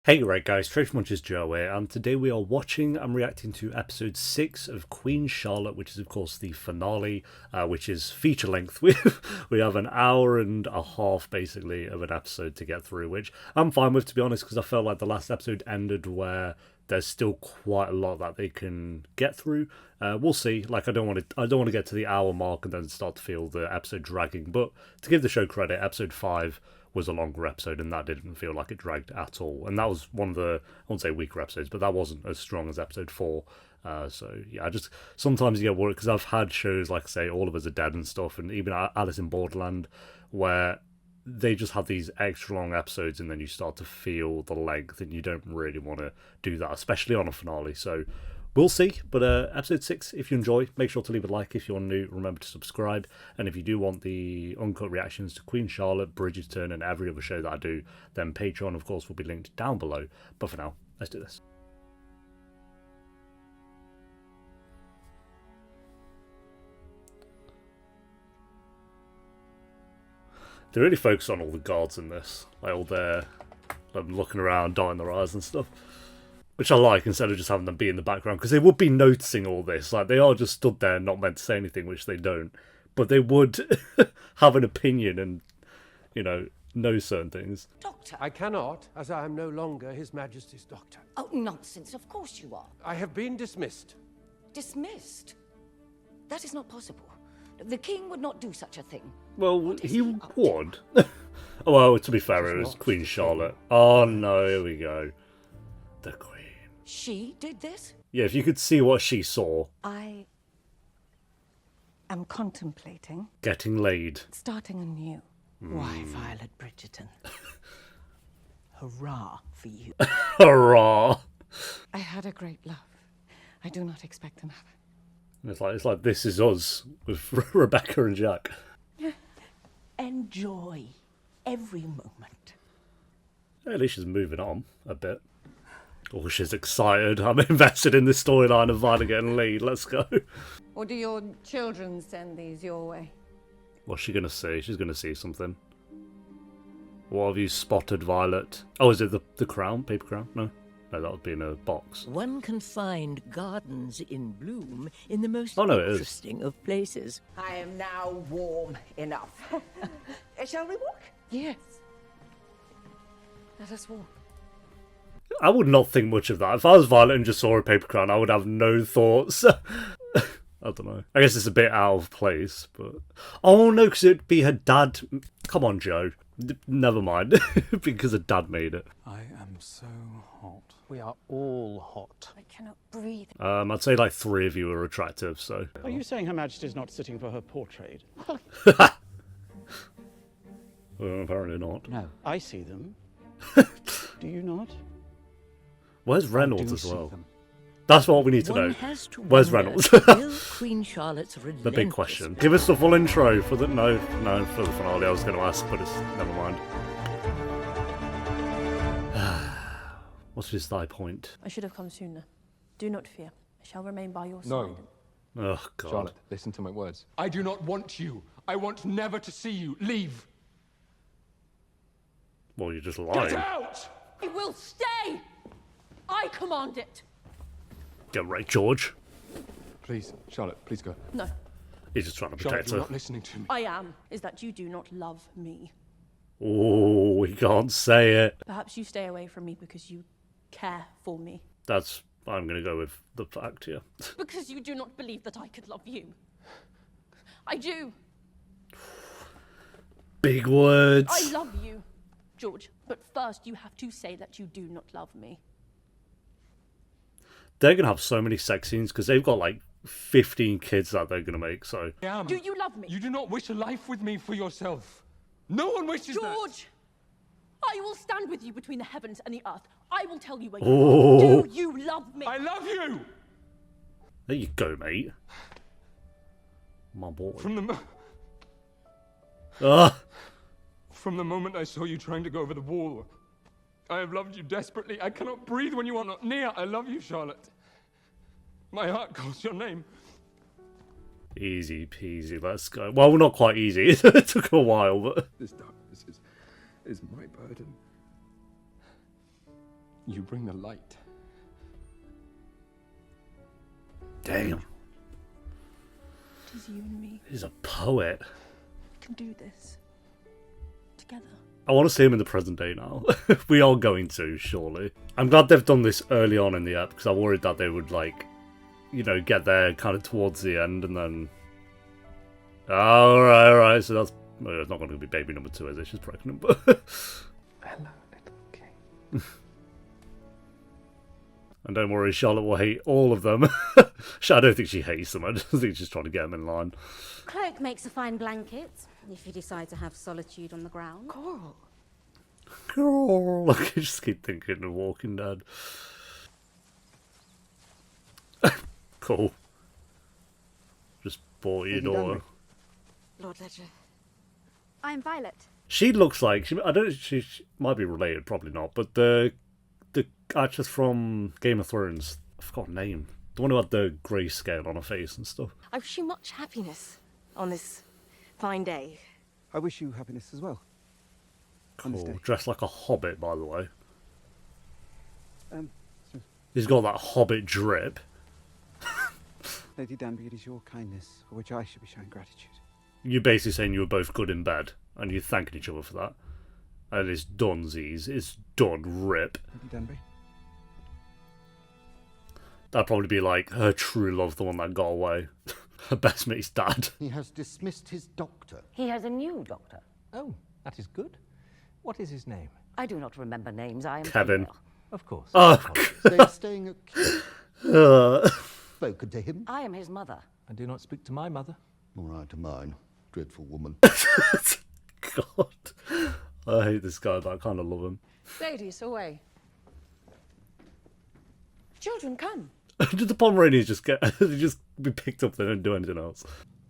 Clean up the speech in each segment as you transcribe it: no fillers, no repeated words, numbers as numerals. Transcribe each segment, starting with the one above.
Hey right guys, TheTrophyMuncher's Joe here, and today we are watching and reacting to episode 6 of Queen Charlotte, which is of course the finale, which is feature length. We have an hour and a half basically of an episode to get through, which I'm fine with, to be honest, because I felt like the last episode ended where there's still quite a lot that they can get through. We'll see. Like, I don't want to get to the hour mark and then start to feel the episode dragging. But to give the show credit, episode 5 was a longer episode, and that didn't feel like it dragged at all. And that was one of the, I won't say weaker episodes, but that wasn't as strong as episode 4. So yeah, I just sometimes you get worried because I've had shows like, say, All of Us Are Dead and stuff, and even Alice in Borderland, where they just have these extra long episodes and then you start to feel the length and you don't really want to do that, especially on a finale. So we'll see. But episode 6, if you enjoy, make sure to leave a like. If you're new, remember to subscribe. And if you do want the uncut reactions to Queen Charlotte, Bridgerton and every other show that I do, then Patreon of course will be linked down below. But for now, let's do this. They really focus on all the guards in this, like all their looking around, dotting their eyes and stuff, which I like, instead of just having them be in the background, because they would be noticing all this. Like, they are just stood there not meant to say anything, which they don't, but they would have an opinion and, you know certain things. Doctor? I cannot, as I am no longer His Majesty's doctor. Oh, nonsense. Of course you are. I have been dismissed. Dismissed? That is not possible. The king would not do such a thing. Well, he would. Oh, well, to be fair, it was Queen Charlotte. Oh no, here we go. The Queen. She did this? Yeah, if you could see what she saw. I am contemplating Getting laid. starting anew. Why, Violet Bridgerton? Hurrah for you. Hurrah! I had a great love. I do not expect another. It's like This Is Us with Rebecca and Jack. Enjoy every moment. At least she's moving on a bit. Oh, she's excited. I'm invested in this storyline of Violet getting laid. Let's go. Or do your children send these your way? What's she going to see? She's going to see something. What have you spotted, Violet? Oh, is it the crown? Paper crown? No, that would be in a box. One can find gardens in bloom in the most Oh, no, it is. interesting of places. I am now warm enough. Shall we walk? Yes. Let us walk. I would not think much of that. If I was Violet and just saw a paper crown, I would have no thoughts. I don't know. I guess it's a bit out of place, but... Oh, no, because it'd be her dad. Come on, Joe. Never mind. Because her dad made it. I am so hot. We are all hot. I cannot breathe. I'd say like 3 of you are attractive, so... Are you saying Her Majesty's not sitting for her portrait? Well, apparently not. No. I see them. Do you not? Where's I Reynolds do as see well? them. That's what we need to One know. has to Where's wonder, Reynolds? will Queen Charlotte's The relentless big question. Give us the full intro for the... No, for the finale I was going to ask, but it's... Never mind. What's his thigh point? I should have come sooner. Do not fear. I shall remain by your No. side. Oh, God. Charlotte, listen to my words. I do not want you. I want never to see you. Leave. Well, you're just Get lying. out! I will stay! I command it! Get right, George. Please, Charlotte, please go. No, He's just trying to Charlotte, protect you're her. not listening to me. I am. Is that you do not love me. Oh, he can't say it. Perhaps you stay away from me because you care for me. That's... I'm going to go with the fact here. Because you do not believe that I could love you. I do. Big words. I love you, George. But first you have to say that you do not love me. They're going to have so many sex scenes because they've got like 15 kids that they're going to make, so... I am. Do you love me? You do not wish a life with me for yourself. No one wishes that. George! I will stand with you between the heavens and the earth. I will tell you where Oh. you are. Do you love me? I love you! There you go, mate. My boy. Ah, From the moment I saw you trying to go over the wall, I have loved you desperately. I cannot breathe when you are not near. I love you, Charlotte. My heart calls your name. easy peasy, let's go. Well, not quite easy. It took a while, but... This darkness is my burden. You bring the light. Damn. It is you and me. He's a poet. We can do this. Together. I want to see him in the present day now. We are going to, surely. I'm glad they've done this early on in the app, because I worried that they would, like, you know, get there kind of towards the end and then... Alright, so that's... Well, it's not going to be baby number 2, is it? She's pregnant, but... Hello, little king. And don't worry, Charlotte will hate all of them. I don't think she hates them, I just think she's trying to get them in line. Cloak makes a fine blanket, if you decide to have solitude on the ground. Coral. Girl, I just keep thinking of Walking Dead. Cool. Just bought your daughter. Lord Ledger. I'm Violet. She looks like she might be related, probably not. But the actress from Game of Thrones, I forgot her name. The one who had the grayscale on her face and stuff. I wish you much happiness on this fine day. I wish you happiness as well. Cool. Dressed like a hobbit, by the way. So, He's got that hobbit drip. Lady Danbury, it is your kindness for which I should be showing gratitude. You're basically saying you were both good in bed, and you're thanking each other for that. And it's done, Z's. It's done, rip. Lady Danbury? That'd probably be like her true love, the one that got away. Her best mate's dad. He has dismissed his doctor. He has a new doctor. Oh, that is good. What is his name? I do not remember names. I am Kevin. female. Of course. Oh, They're staying at God. Spoken to him? I am his mother. I do not speak to my mother. All right, to mine. Dreadful woman. God. I hate this guy, but I kind of love him. Ladies, away. Children, come. Did the Pomeranians just be picked up? They don't do anything else.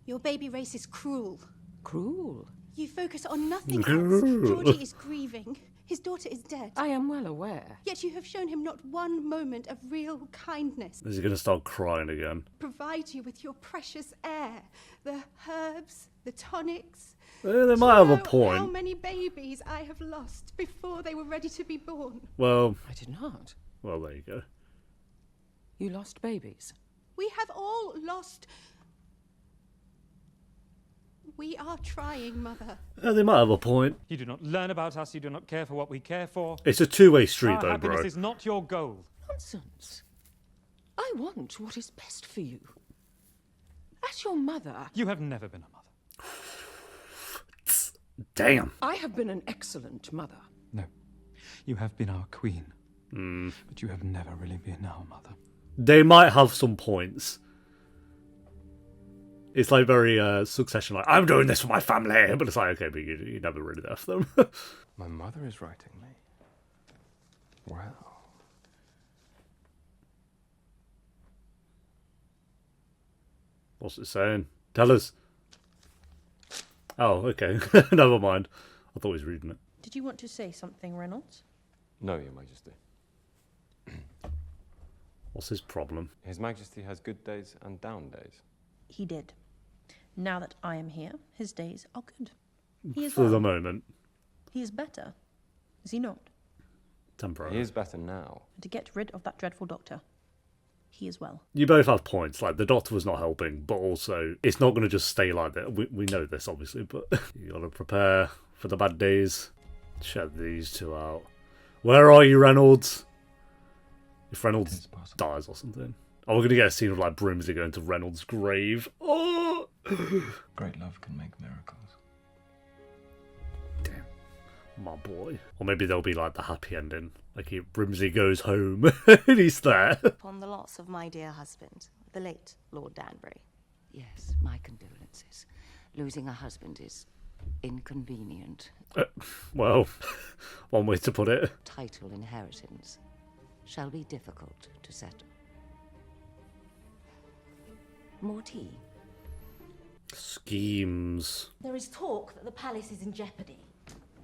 Your baby race is cruel. Cruel. You focus on nothing Cruel. else. Georgie is grieving. His daughter is dead. I am well aware. Yet you have shown him not one moment of real kindness. Is he going to start crying again? Provide you with your precious air, the herbs, the tonics. They might have a How point. many babies I have lost before they were ready to be born? Well, I did not. well, there you go. You lost babies. We have all lost. We are trying, Mother. They might have a point. You do not learn about us, you do not care for what we care for. It's a two-way street, Our though, happiness bro. is not your goal. Nonsense. I want what is best for you. As your mother... You have never been a mother. Damn. I have been an excellent mother. No. You have been our queen. But you have never really been our mother. They might have some points. It's like very Succession, like, I'm doing this for my family, but it's like, okay, but you never really there for them. My mother is writing me. Wow. What's it saying? Tell us. Oh, okay. Never mind. I thought he was reading it. Did you want to say something, Reynolds? No, Your Majesty. What's his problem? His Majesty has good days and down days. He did. Now that I am here, his days are good. He is For well. the moment. He is better. Is he not? Temporarily. He is better now. And to get rid of that dreadful doctor, he is well. You both have points. Like, the doctor was not helping, but also, it's not going to just stay like that. We know this, obviously, but you got to prepare for the bad days. Check these two out. Where are you, Reynolds? If Reynolds dies or something. Oh, we're going to get a scene of, like, Brimsley going to Reynolds' grave. Oh! Great love can make miracles. Damn. My boy. Or maybe there'll be, like, the happy ending. Like, Brimsley goes home and he's there. Upon the loss of my dear husband, the late Lord Danbury. Yes, my condolences. Losing a husband is inconvenient. Well, one way to put it. Title inheritance shall be difficult to settle. More tea? Schemes. There is talk that the palace is in jeopardy.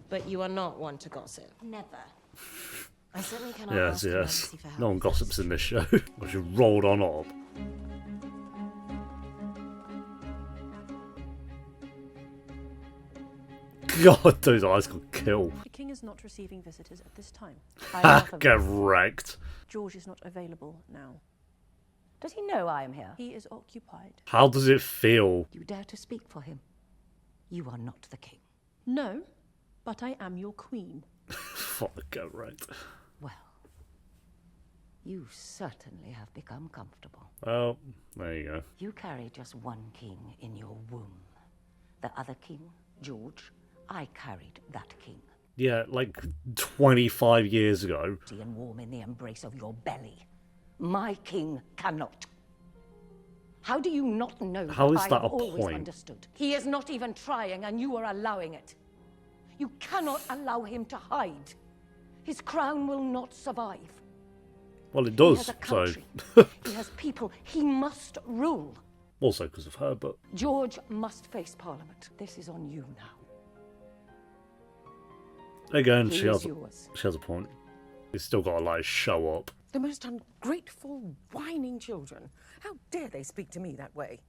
But you are not one to gossip. Never. I certainly cannot Yes, ask Your yes. Majesty for help. No one gossips in this show. Or she rolled on up. God, those eyes could kill. The king is not receiving visitors at this time. Get wrecked. George is not available now. Does he know I am here? He is occupied. How does it feel? You dare to speak for him? You are not the king. No, but I am your queen. Fuck, get wrecked. Well, you certainly have become comfortable. Well, there you go. You carry just one king in your womb. The other king, George, I carried that king. Yeah, like 25 years ago. And warm in the embrace of your belly. My king cannot. How do you not know? How is that I have a always point? understood. He is not even trying, and you are allowing it. You cannot allow him to hide. His crown will not survive. Well, it He does, has a so. country. He has people. He must rule. Also because of her, but. George must face Parliament. This is on you now. Again, He she is has a point. He's still got to, like, show up. The most ungrateful, whining children. How dare they speak to me that way?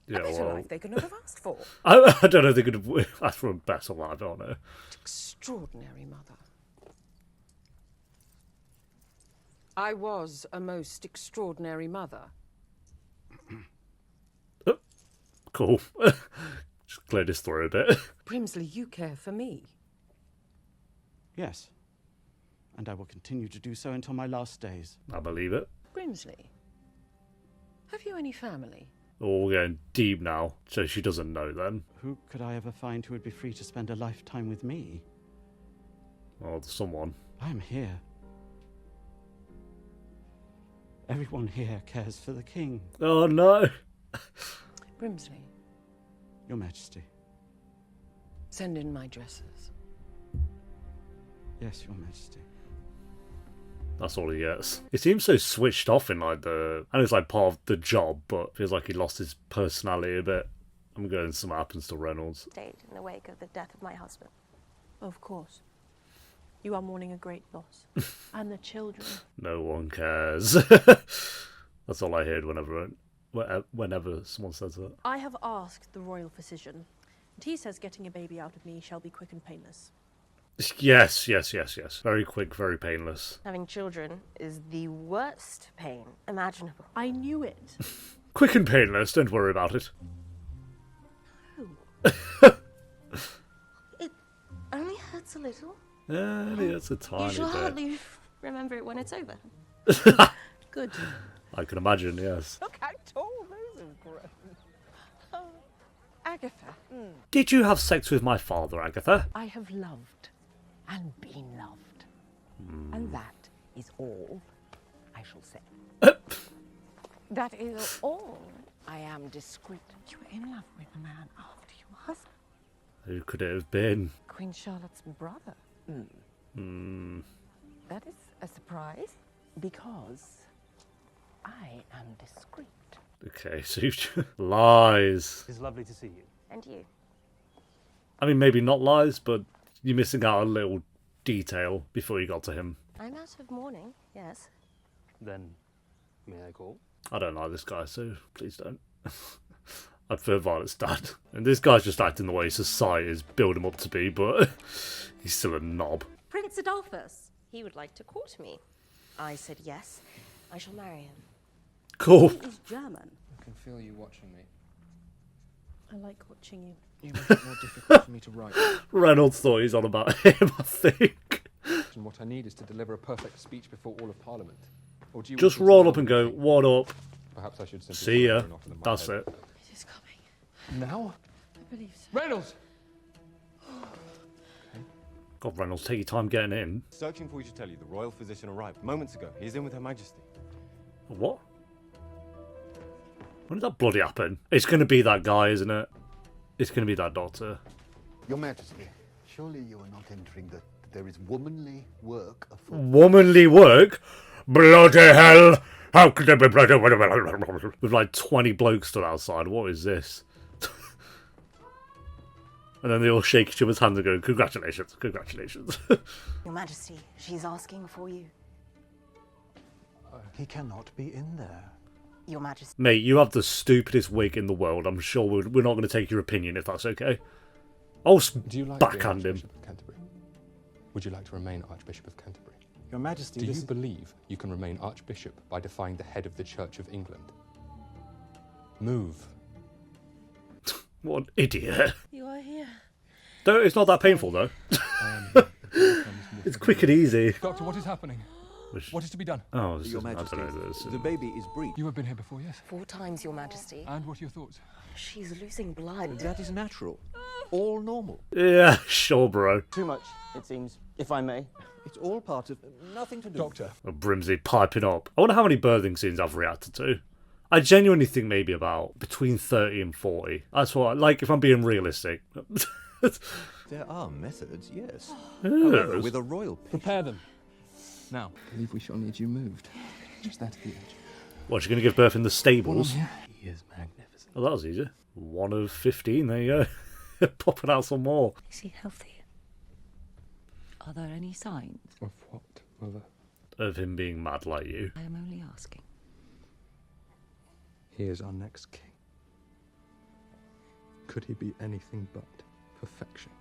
Yeah, A better well, life they could not have asked for. I don't know if they could have asked for a better life, I don't know. Extraordinary mother. I was a most extraordinary mother. Cool. Just clear this through a bit. Brimsley, you care for me. Yes. And I will continue to do so until my last days. I believe it. Brimsley, have you any family? Oh, we're getting deep now, so she doesn't know then. Who could I ever find who would be free to spend a lifetime with me? Well, someone. I am here. Everyone here cares for the king. Oh, no. Brimsley, Your Majesty. send in my dresses. Yes, Your Majesty. That's all he gets. He seems so switched off in like the... I know it's like part of the job, but feels like he lost his personality a bit. I'm going something happens to Reynolds. Stayed in the wake of the death of my husband. Of course. You are mourning a great loss. And the children. No one cares. That's all I heard whenever someone says that. I have asked the royal physician, and he says getting a baby out of me shall be quick and painless. Yes. Very quick, very painless. Having children is the worst pain imaginable. I knew it. Quick and painless, don't worry about it. It only hurts a little. Yeah, it's a You tiny shall bit. hardly remember it when it's over. Good. I can imagine, yes. Look how tall those have grown. Oh, Agatha. Did you have sex with my father, Agatha? I have loved and been loved. And that is all I shall say. That is all. I am discreet. You were in love with a man after your husband. Who could it have been? Queen Charlotte's brother. That is a surprise because I am discreet. Okay, so you lies. It's lovely to see you. And you. I mean, maybe not lies, but you're missing out a little detail before you got to him. I'm out of mourning, yes. Then, may I call? I don't like this guy, so please don't. I prefer Violet's dad. And this guy's just acting the way society's built him up to be, but he's still a knob. Prince Adolphus. He would like to court me. I said yes. I shall marry him. Cool. He is German. I can feel you watching me. I like watching you. You make it more difficult for me to write. Reynolds thought he's on about him, I think. And what I need is to deliver a perfect speech before all of Parliament. Or do you Just want me to roll tell up and the go, king? what up? Perhaps I should simply See ya. throw an offer in my That's head. it. It is coming. Now? I believe so. Reynolds! God, Reynolds, take your time getting in. Searching for you to tell you the royal physician arrived moments ago. He is in with Her Majesty. What? When did that bloody happen? It's going to be that guy, isn't it? It's going to be that doctor. Your Majesty, surely you are not entering that there is womanly work afoot. Womanly work? Bloody hell! How could there be bloody... With like 20 blokes stood outside. What is this? And then they all shake each other's hands and go, congratulations, congratulations. Your Majesty, she's asking for you. He cannot be in there. Your Majesty. Mate, you have the stupidest wig in the world. I'm sure we're not going to take your opinion if that's okay. Oh, Do you like backhand being him. Archbishop of Canterbury? Would you like to remain Archbishop of Canterbury? Your Majesty, Do this you is- believe you can remain Archbishop by defying the head of the Church of England? Move. What an idiot. You are here. No, it's not that painful though. It's quick and easy. Doctor, what is happening? What is to be done? Oh, this Your is, I Majesty, don't know this. the baby is breech. You have been here before, yes? 4 times, Your Majesty. And what are your thoughts? She's losing blood. That is natural. All normal. Yeah, sure, bro. Too much, it seems, if I may. It's all part of nothing to do. Doctor. Brimsley piping up. I wonder how many birthing scenes I've reacted to. I genuinely think maybe about between 30 and 40. That's what, like, if I'm being realistic. There are methods, yes. Yes. However, with a royal Prepare them. Now, I believe we shall need you moved. Just there to the edge. What, you're going to give birth in the stables? He is magnificent. Oh, that was easy. 1 of 15, there you go. Popping out some more. Is he healthy? Are there any signs? Of what, Mother? Of him being mad like you. I am only asking. He is our next king. Could he be anything but perfection?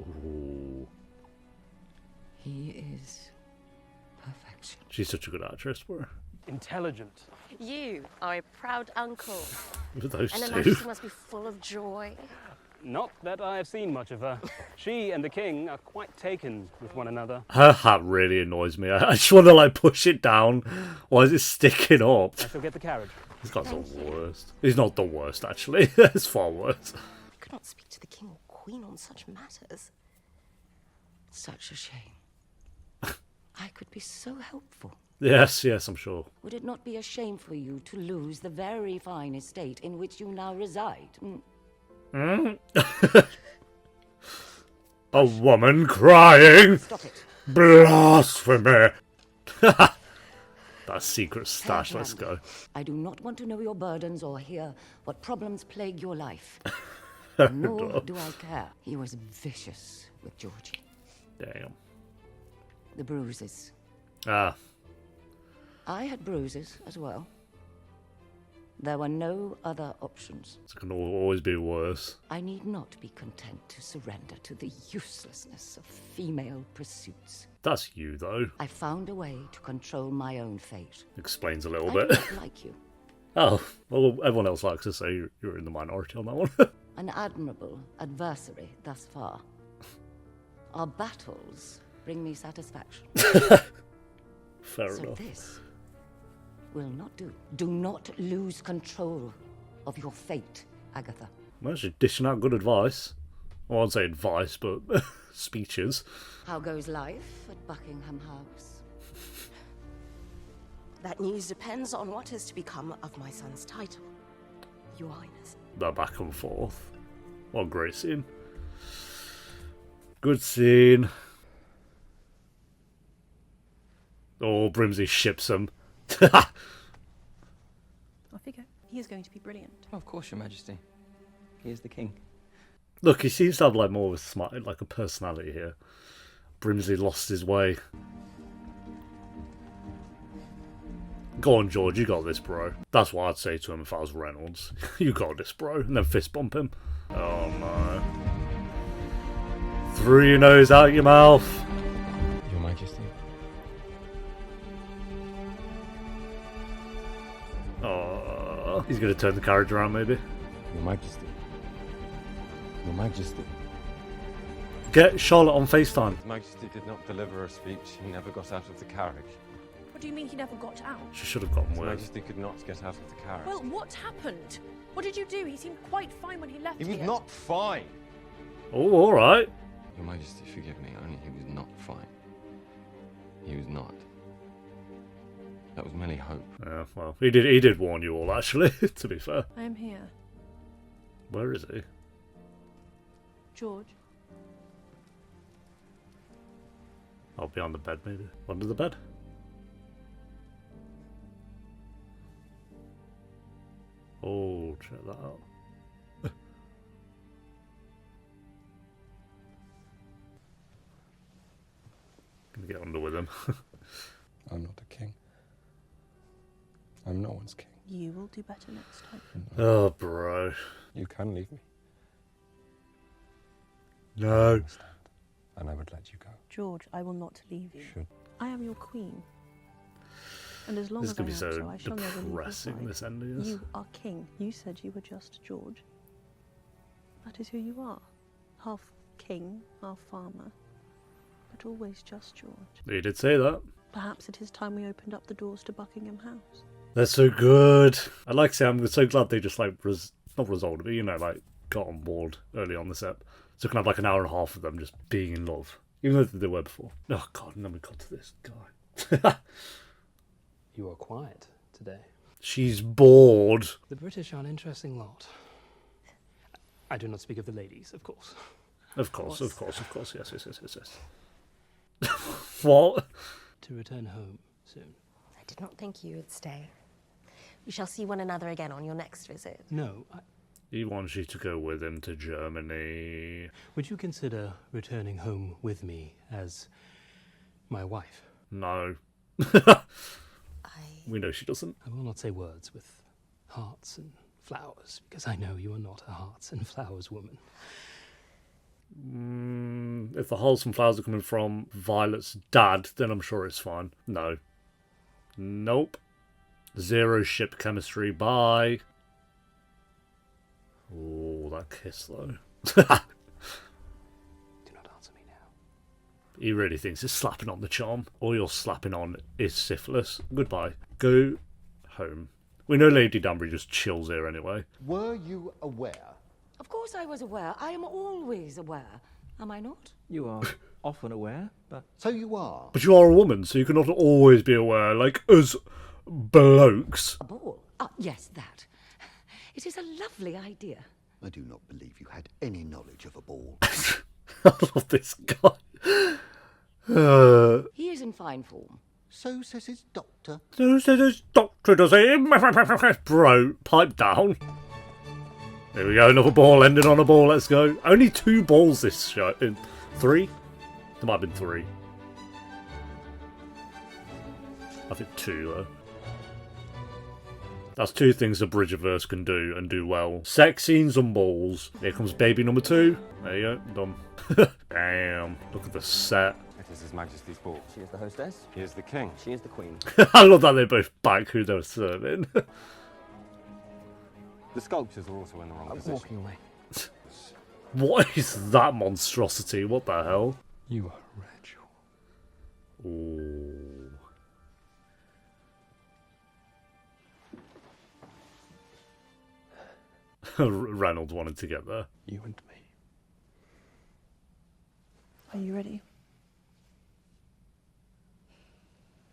Ooh. He is perfection. She's such a good actress for her. Intelligent. You are a proud uncle. With those And Her two. Majesty must be full of joy. Not that I have seen much of her. She and the king are quite taken with one another. Her hat really annoys me. I just want to like push it down. Why is it sticking up? I shall get the carriage. He's got the worst. He's not the worst, actually. It's far worse. I could not speak to the king or queen on such matters. Such a shame. I could be so helpful. Yes, yes, I'm sure. Would it not be a shame for you to lose the very fine estate in which you now reside? A woman crying. Stop it. Blasphemy. That secret stash, let's go. I do not want to know your burdens or hear what problems plague your life. No. Nor do I care. He was vicious with Georgie. Damn. The bruises. Ah. I had bruises as well. There were no other options. It can always be worse. I need not be content to surrender to the uselessness of female pursuits. That's you, though. I found a way to control my own fate. Explains a little I bit. do not like you. Oh, well, everyone else likes to say you're in the minority on that one. An admirable adversary thus far. Our battles bring me satisfaction. Fair so enough. This will not do. Do not lose control of your fate, Agatha. Well, she's dishing out good advice. Well, I won't say advice, but speeches. How goes life at Buckingham House? That news depends on what is to become of my son's title, Your Highness. That back and forth. What a great scene. Good scene. Oh, Brimsley ships him. Off you go. He is going to be brilliant. Of course, Your Majesty. He is the king. Look, he seems to have like more of a smart, like a personality here. Brimsley lost his way. Go on, George, you got this, bro. That's what I'd say to him if I was Reynolds. You got this, bro. And then fist bump him. Oh no. Through your nose, out your mouth. Your Majesty. Oh, he's gonna turn the carriage around, maybe. Your Majesty. Your Majesty. Get Charlotte on FaceTime. His Majesty did not deliver a speech. He never got out of the carriage. What do you mean he never got out? She should have gotten His worse. Majesty could not get out of the carriage. Well, what happened? What did you do? He seemed quite fine when he left He was here. not fine. Oh, all right. Your Majesty, forgive me. Only he was not fine. He was not. That was merely hope. Yeah, well, he did warn you all, actually. To be fair. I am here. Where is he? George. Oh, behind the bed, maybe. Under the bed. Oh, check that out. Gonna get under with him. I'm not a king. I'm no one's king. You will do better next time. Oh, bro. You can leave me. No. And I would let you go. George, I will not leave you. Should. I am your queen. And as long This is as I gonna am be so so, I shall never leave your depressing, side. this ending is. You are king. You said you were just George. That is who you are. Half king, half farmer, but always just George. You did say that. Perhaps it is time we opened up the doors to Buckingham House. They're so good. I'd like to say I'm so glad they just like not resolved it, but you know, like got on board early on this ep. So we can have like an hour and a half of them just being in love, even though they were before. Oh god, and then we got to this guy. You are quiet today. She's bored. The British are an interesting lot. I do not speak of the ladies, of course. Of course. Yes. What? To return home soon. I did not think you would stay. We shall see one another again on your next visit. No, He wants you to go with him to Germany. Would you consider returning home with me as my wife? No. We know she doesn't. I will not say words with hearts and flowers, because I know you are not a hearts and flowers woman. If the hearts and flowers are coming from Violet's dad, then I'm sure it's fine. No. Nope. Zero ship chemistry. Bye. Oh, that kiss though. Do not answer me now. He really thinks it's slapping on the charm. All you're slapping on is syphilis. Goodbye. Go home. We know Lady Danbury just chills here anyway. Were you aware? Of course I was aware. I am always aware. Am I not? You are often aware, but... So you are? But you are a woman, so you cannot always be aware, like us blokes. A ball? Ah, yes, that. It is a lovely idea. I do not believe you had any knowledge of a ball. I love this guy. He is in fine form. So says his doctor. So says his doctor, does he? Bro, pipe down. There we go, another ball ending on a ball, let's go. Only 2 balls this show. 3? There might have been 3. I think 2 though. That's 2 things the Bridgerverse can do and do well. Sex scenes and balls. Here comes baby number 2. There you go, done. Damn, look at the set. It is His Majesty's ball. She is the hostess. He is the king. She is the queen. I love that they both back who they were serving. The sculptures are also in the wrong position. Walking away. What is that monstrosity? What the hell? You are Rachel. Ooh. Reynolds wanted to get there. You and me. Are you ready?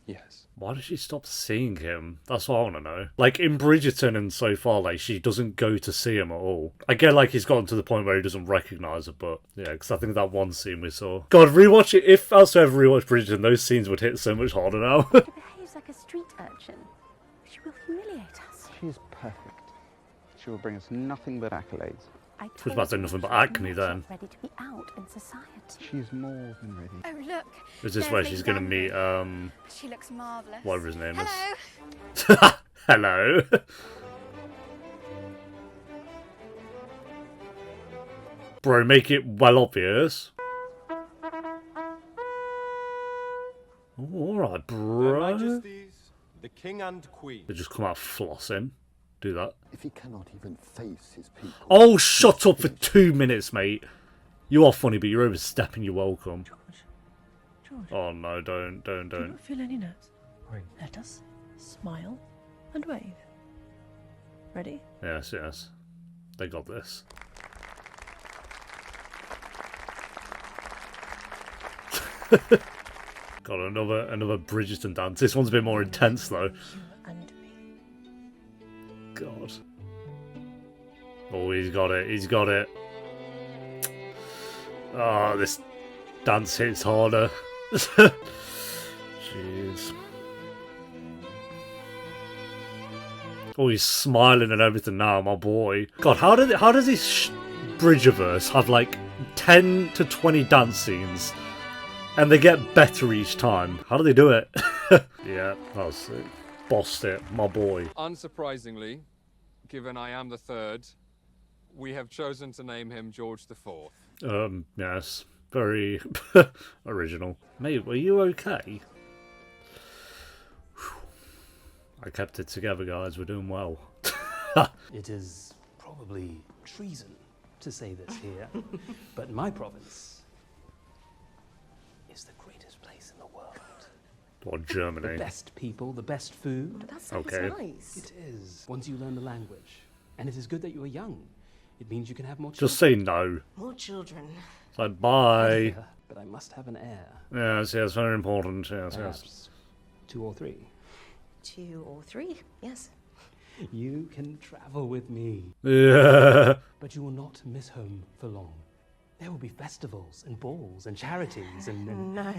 Yes. Why does she stop seeing him? That's what I want to know. Like, in Bridgerton and so far, like, she doesn't go to see him at all. I get, like, he's gotten to the point where he doesn't recognise her, but, yeah, because I think that one scene we saw. God, rewatch it. If I also ever rewatch Bridgerton, those scenes would hit so much harder now. She behaves like a street urchin. She will humiliate us. She is perfect. She will bring us nothing but accolades. I was about to say nothing but acne then. Ready to be out in society. She is more than ready. Oh look! Is this where she's going to meet, She looks marvellous. whatever his name is? Hello. Hello. Bro, make it well obvious. Alright, bro. Majesties, the king and queen. They just come out flossing. Do that. If he cannot even face his people. Oh, shut up for 2 minutes, mate. You are funny, but you're overstepping your welcome. George. Oh no, don't. Do not feel any nerves. Let us smile and wave. Ready? Yes. They got this. Got another Bridgerton dance. This one's a bit more intense though. God. Oh, he's got it. Oh, this dance hits harder. Jeez. Oh, he's smiling and everything now, my boy. God, how does this Bridgerverse have like 10 to 20 dance scenes? And they get better each time. How do they do it? Yeah, that was sick. Bossed it, my boy. Unsurprisingly, given I am the third, we have chosen to name him George IV. Yes. Very original. Mate, were you okay? Whew. I kept it together, guys. We're doing well. It is probably treason to say this here, but my province is the greatest place in the world. Or Germany. The best people, the best food. That sounds nice. It is. Once you learn the language, and it is good that you are young. It means you can have more children. Just say no. More children. It's like, bye. But I must have an heir. Yes, yes, very important. Yes, Perhaps yes. 2 or 3. 2 or 3, yes. You can travel with me. Yeah. But you will not miss home for long. There will be festivals and balls and charities and... No.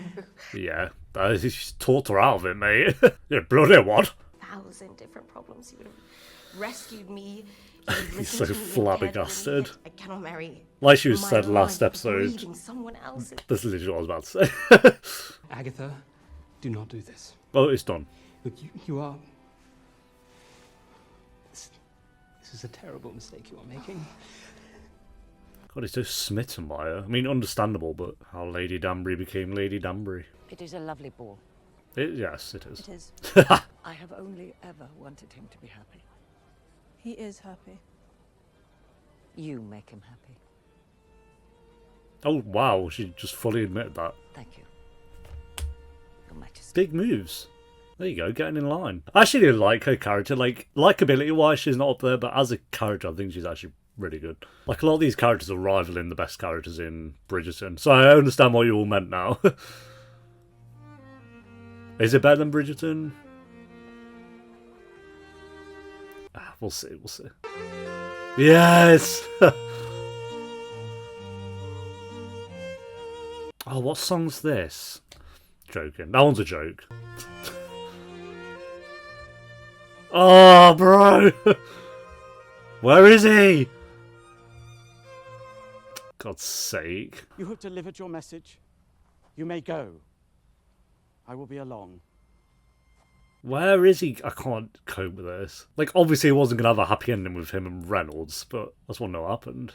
Yeah, he's taught her out of it, mate. Yeah, bloody what? 1,000 different problems. You would have rescued me. He's so flabbergasted. I cannot marry. Like she was my said last life episode. breeding someone else. This is literally what I was about to say. Agatha, do not do this. Oh, it's done. Look, you are... This is a terrible mistake you are making. God, he's so smitten by her. I mean, understandable, but how Lady Danbury became Lady Danbury. It is a lovely ball. Yes, it is. It is. I have only ever wanted him to be happy. He is happy. You make him happy. Oh, wow, she just fully admitted that. Thank you. Your Majesty. Big moves. There you go, getting in line. I actually didn't like her character. Like, likability-wise, she's not up there, but as a character, I think she's actually really good. Like, a lot of these characters are rivaling the best characters in Bridgerton, so I understand what you all meant now. Is it better than Bridgerton? We'll see, we'll see. Yes! Oh, what song's this? Joking. That one's a joke. Oh, bro! Where is he? God's sake. You have delivered your message. You may go. I will be along. Where is he? I can't cope with this. Like, obviously, it wasn't going to have a happy ending with him and Reynolds, but that's what not happened.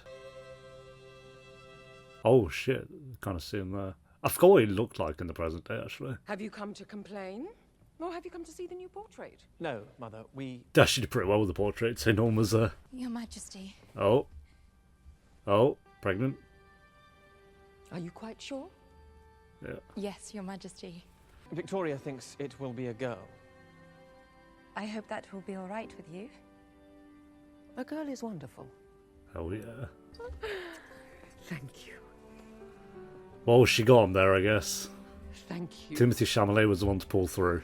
Oh, shit. Kind of see him there. I forgot what he looked like in the present day, actually. Have you come to complain? Or have you come to see the new portrait? No, Mother, we... She did pretty well with the portrait, so Norma's there. Your Majesty. Oh. Oh, pregnant. Are you quite sure? Yeah. Yes, Your Majesty. Victoria thinks it will be a girl. I hope that will be all right with you. A girl is wonderful. Hell yeah. Thank you. Well, she got him there, I guess. Thank you. Timothy Chalamet was the one to pull through.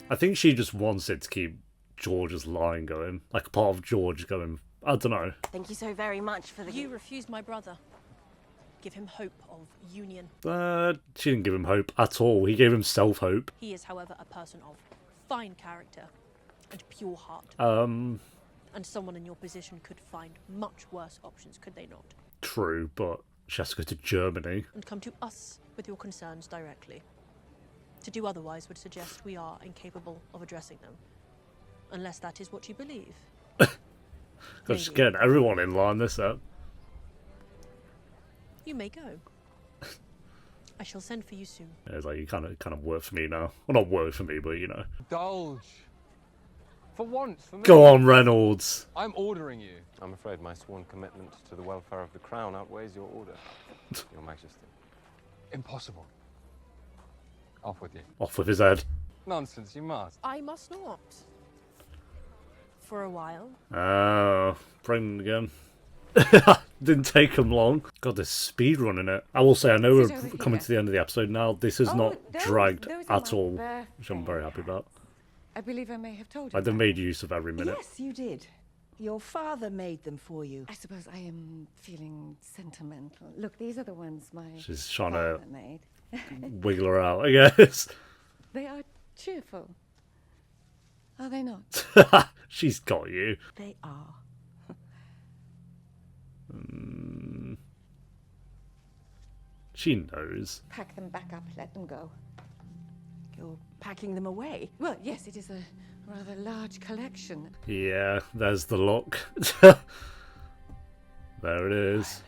I think she just wanted to keep George's line going. Like, a part of George going, I don't know. Thank you so very much for the... You refused my brother. Give him hope of union. She didn't give him hope at all. He gave himself hope. He is, however, a person of fine character and pure heart. And someone in your position could find much worse options, could they not? True, but she has to go to Germany. And come to us with your concerns directly. To do otherwise would suggest we are incapable of addressing them. Unless that is what you believe. Just getting everyone in line this up. You may go. I shall send for you soon. Yeah, it's like, you kind of work for me now. Well, not work for me, but you know. Indulge. For once, for me. Go on, Reynolds. I'm ordering you. I'm afraid my sworn commitment to the welfare of the crown outweighs your order, Your Majesty. Impossible. Off with you. Off with his head. Nonsense, you must. I must not. For a while. Oh, pregnant again. Didn't take him long. God, there's speed running it. I will say, I know we're coming to the end of the episode now. This is not dragged at all, which I'm very happy about. I believe I may have told you. Like, they made use of every minute. Yes, you did. Your father made them for you. I suppose I am feeling sentimental. Look, these are the ones my She's trying father to made. wiggle her out, I guess. They are cheerful. Are they not? She's got you. They are. She knows. Pack them back up. Let them go. You're packing them away? Well, yes, it is a rather large collection. Yeah, there's the look. There it is.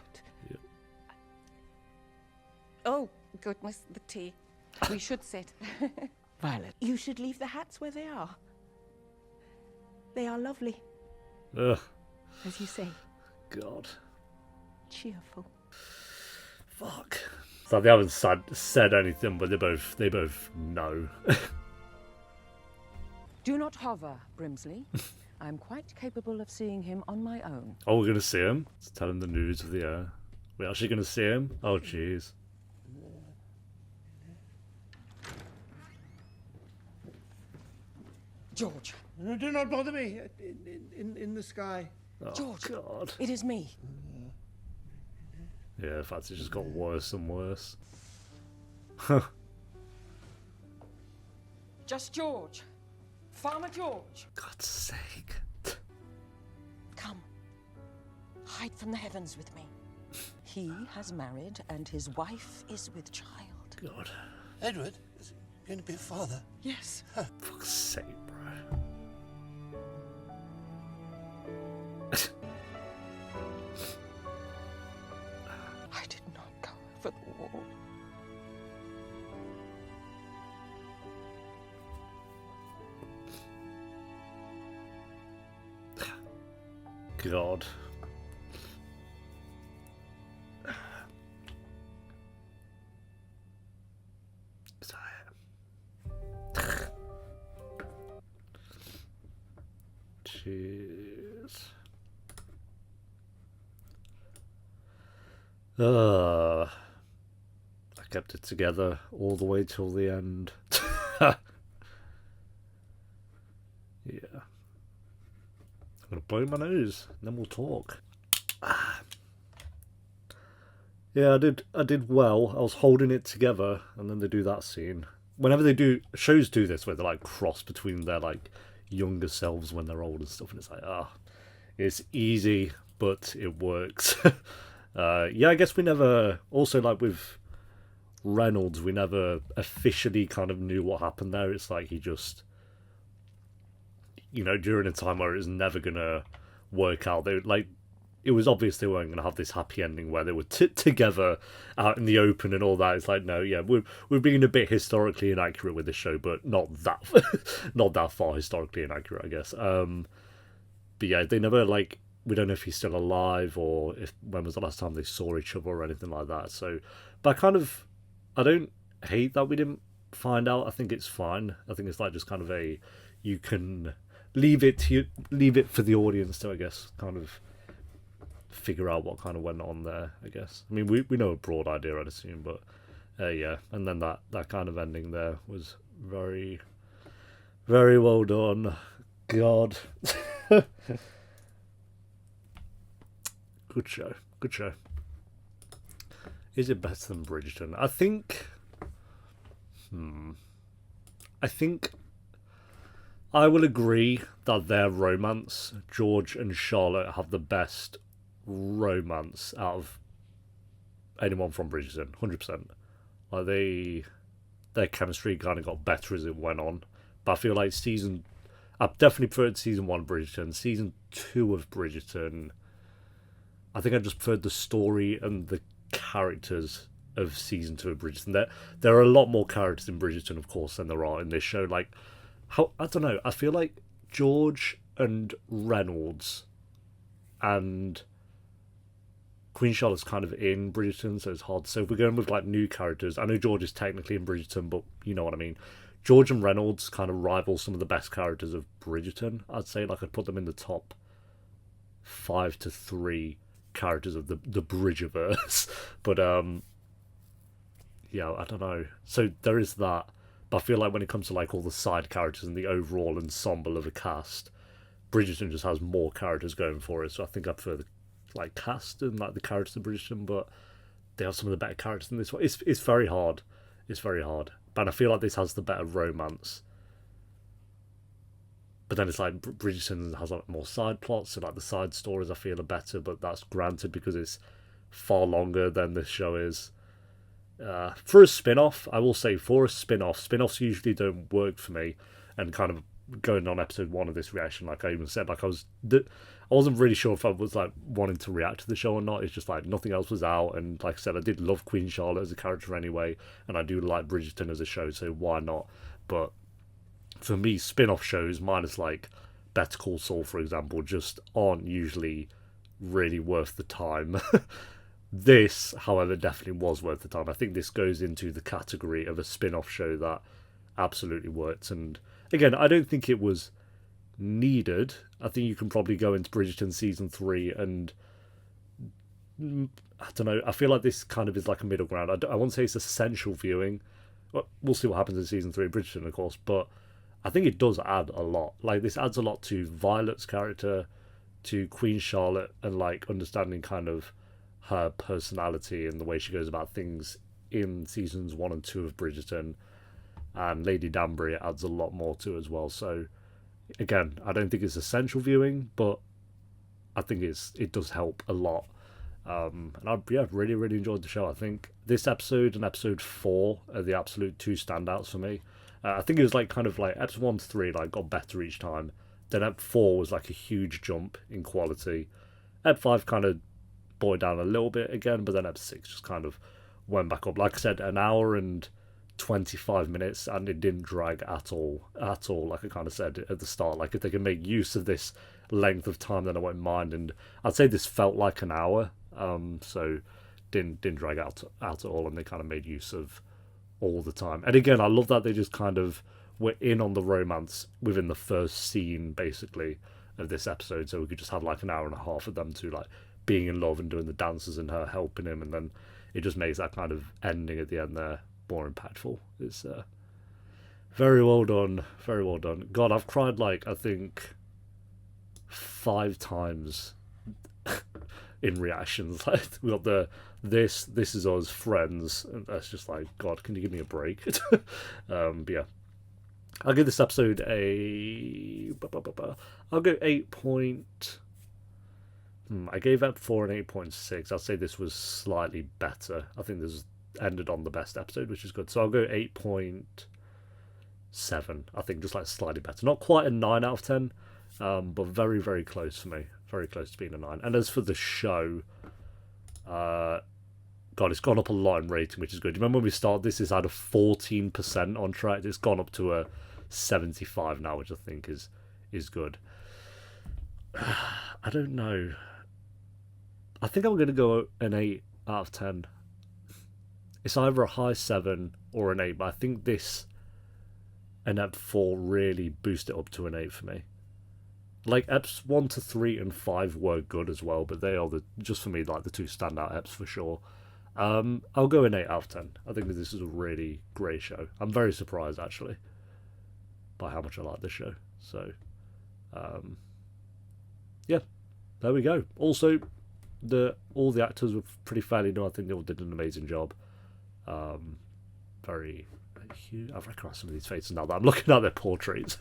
Oh, goodness, the tea. We should sit. Violet, you should leave the hats where they are. They are lovely. Ugh. As you say. God. Cheerful. Fuck. So they haven't said anything, but they both know. Do not hover, Brimsley. I'm quite capable of seeing him on my own. Oh, we're gonna see him. Let's tell him the news of the air. We're actually gonna see him. Oh, jeez. George. No, do not bother me. In the sky. Oh, George. God. It is me. Yeah, in fact, it just got worse and worse. Just George. Farmer George. God's sake. Come. Hide from the heavens with me. He has married and his wife is with child. God. Edward is going to be a father. Yes. Fuck's sake, bro. I did not go over the wall. God. Jeez. I kept it together all the way till the end. Yeah. I'm gonna blow my nose, and then we'll talk. Yeah, I did well. I was holding it together, and then they do that scene. Whenever they do shows do this, where they like cross between their like younger selves when they're old and stuff, and it's like it's easy, but it works. Yeah, I guess we never. Also, like with Reynolds, we never officially kind of knew what happened there. It's like he just, you know, during a time where it was never gonna work out. They like, it was obvious they weren't gonna have this happy ending where they were together out in the open and all that. It's like, no, yeah, we're being a bit historically inaccurate with this show, but not that not that far historically inaccurate, I guess. But yeah, they never like. We don't know if he's still alive or if when was the last time they saw each other or anything like that. So, but I don't hate that we didn't find out. I think it's fine. I think it's like just kind of you can leave it for the audience to, I guess, kind of figure out what kind of went on there, I guess. I mean, we know a broad idea, I'd assume, but yeah. And then that kind of ending there was very, very well done. God. Good show. Good show. Is it better than Bridgerton? I think I will agree that their romance, George and Charlotte, have the best romance out of anyone from Bridgerton. 100%. Like their chemistry kind of got better as it went on. But I feel like I've definitely preferred season 1 of Bridgerton. Season 2 of Bridgerton, I think I just preferred the story and the characters of season 2 of Bridgerton. There are a lot more characters in Bridgerton, of course, than there are in this show. Like, I don't know. I feel like George and Reynolds and Queen Charlotte's kind of in Bridgerton, so it's hard. So if we're going with like new characters, I know George is technically in Bridgerton, but you know what I mean. George and Reynolds kind of rival some of the best characters of Bridgerton. I'd say, like, I'd put them in the top 5 to 3 characters of the Bridgerverse. But yeah, I don't know. So there is that. But I feel like when it comes to like all the side characters and the overall ensemble of a cast, Bridgerton just has more characters going for it. So I think I prefer the like cast and like the characters of Bridgerton, but they have some of the better characters in this one. It's very hard. It's very hard. But I feel like this has the better romance. But then it's like Bridgerton has like more side plots, so like the side stories I feel are better, but that's granted because it's far longer than this show is. For a spin-off, I will say for a spin-off, spin-offs usually don't work for me. And kind of going on episode 1 of this reaction, like I even said, like I wasn't really sure if I was like wanting to react to the show or not. It's just like nothing else was out, and like I said, I did love Queen Charlotte as a character anyway, and I do like Bridgerton as a show, so why not? But for me, spin-off shows, minus like Better Call Saul, for example, just aren't usually really worth the time. This, however, definitely was worth the time. I think this goes into the category of a spin-off show that absolutely worked. And again, I don't think it was needed. I think you can probably go into Bridgerton season 3 and I don't know, I feel like this kind of is like a middle ground. I won't say it's essential viewing. Well, we'll see what happens in season 3 of Bridgerton, of course, but I think it does add a lot. Like, this adds a lot to Violet's character, to Queen Charlotte, and like understanding kind of her personality and the way she goes about things in seasons 1 and 2 of Bridgerton. And Lady Danbury adds a lot more to as well. So again, I don't think it's essential viewing, but I think it does help a lot. And I really enjoyed the show. I think this episode and episode 4 are the absolute 2 standouts for me. I think it was like kind of like episode 1 to 3 like got better each time. Then ep 4 was like a huge jump in quality. Ep 5 kind of boiled down a little bit again, but then ep 6 just kind of went back up. Like I said, an hour and 25 minutes, and it didn't drag at all. Like I kind of said at the start, like if they can make use of this length of time, then I won't mind. And I'd say this felt like an hour, so didn't drag out at all, and they kind of made use of all the time. And again, I love that they just kind of were in on the romance within the first scene, basically, of this episode, so we could just have like an hour and a half of them two like being in love and doing the dances and her helping him, and then it just makes that kind of ending at the end there more impactful. It's very well done, very well done. God, I've cried like I think 5 times in reactions. Like we got the this is us friends, and that's just like, God, can you give me a break? But yeah, I'll give this episode I'll go 8 point. I gave ep 4 an 8.6. I'll say this was slightly better. I think this ended on the best episode, which is good. So I'll go 8.7. I think just like slightly better. Not quite a 9 out of 10, but very close for me. Very close to being a 9. And as for the show, God, it's gone up a lot in rating, which is good. Do you remember when we started this? It's had a 14% on track. It's gone up to a 75 now, which I think is good. I don't know. I think I'm going to go an 8 out of 10. It's either a high 7 or an 8, but I think this and ep 4 really boost it up to an 8 for me. Like, eps 1 to 3 and 5 were good as well, but they are just for me like the 2 standout eps for sure. I'll go an 8 out of 10. I think this is a really great show. I'm very surprised actually by how much I like this show. So yeah, there we go. Also, all the actors were pretty fairly new. I think they all did an amazing job. Very huge. I've recognized some of these faces now that I'm looking at their portraits.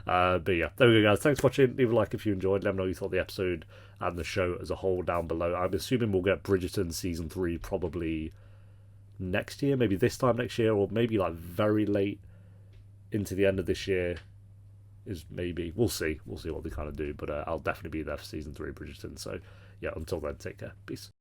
But yeah, there we go, guys. Thanks for watching. Leave a like if you enjoyed. Let me know what you thought of the episode and the show as a whole down below. I'm assuming we'll get Bridgerton season 3 probably next year, maybe this time next year, or maybe like very late into the end of this year. Is maybe, we'll see what they kind of do, but I'll definitely be there for season 3 of Bridgerton. So yeah, until then, take care, peace.